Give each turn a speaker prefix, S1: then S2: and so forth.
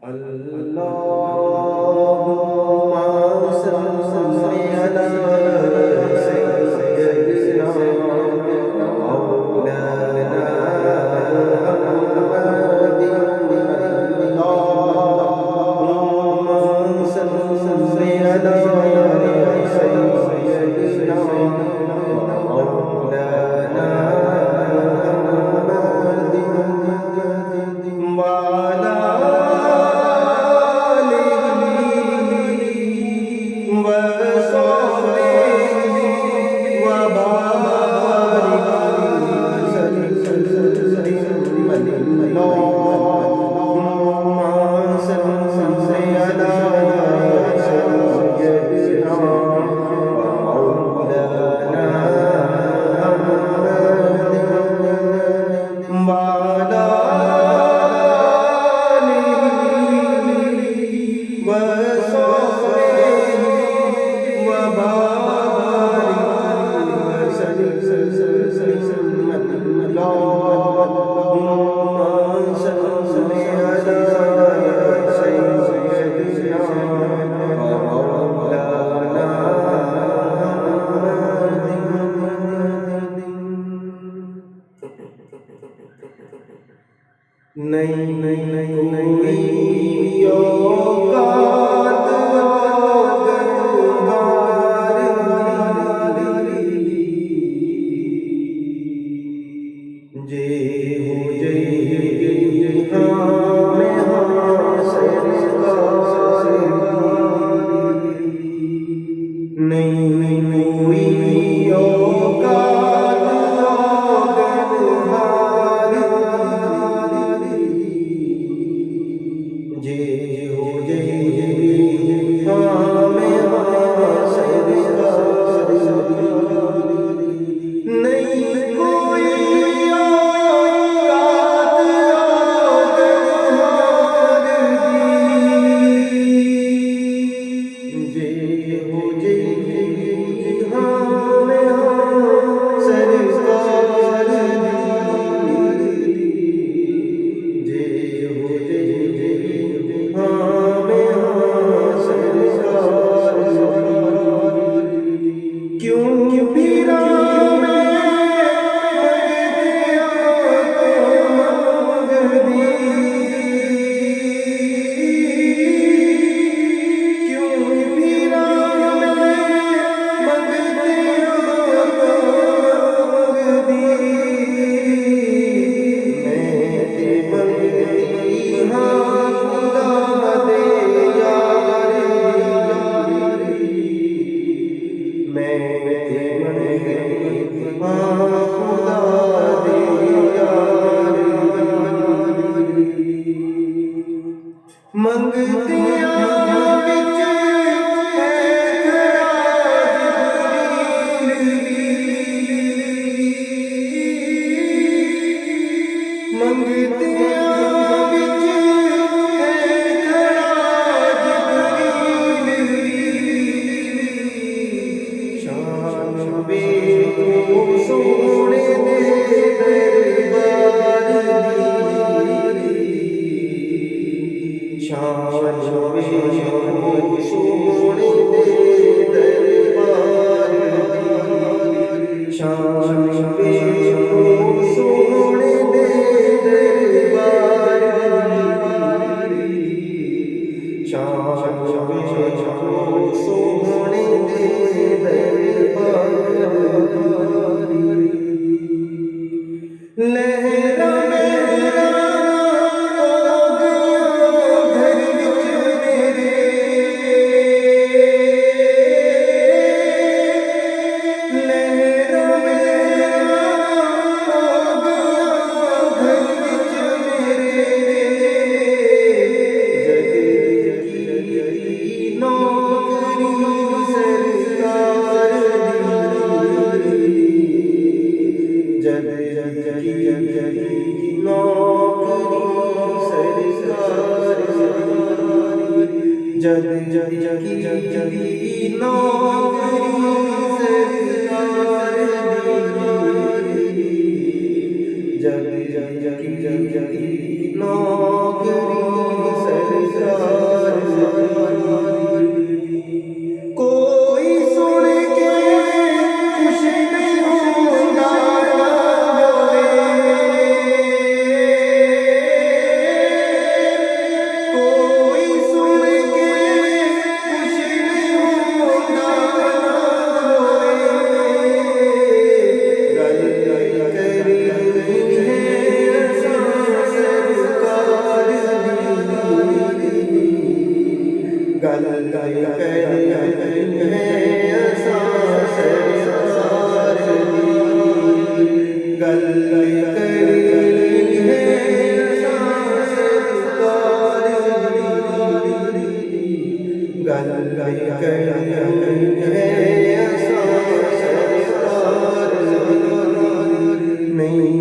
S1: अल्लाहुम्मा सल्लि अला सय्यिदिना मौलाना मुहम्मदिन अल्लाहुम्मा सल्लि अला सय्यिदिना मौलाना मुहम्मदिन वाला नहीं कोई औकात अगर हमारी जे हो जहाँ में हासिल नहीं कोई औकात अगर हमारी जे हो जहाँ में हासिल नहीं कोई औकात अगर हमारी जे हो जहाँ में हासिल जे हो हाँ में हासिल क्यों फिरा मंगतियां विच है खड़ा जिब्रील मंगतियां विच है खड़ा जिब्रील शान बेखो सोने दे दरबार दी शान बेखो सोने दे दरबार दी शान बेखो सोने दे दरबार दी शान बेखो सोने दे दरबार लहरा मेरा हो गया घर विच मेरे लहरा मेरा हो गया घर विच मेरे जग की नौकरी सरकार दी जग की नौकरी सरकार जग की नौकरी सरकार जग की नौकरी सरकार गल करनी है गल करनी है नहीं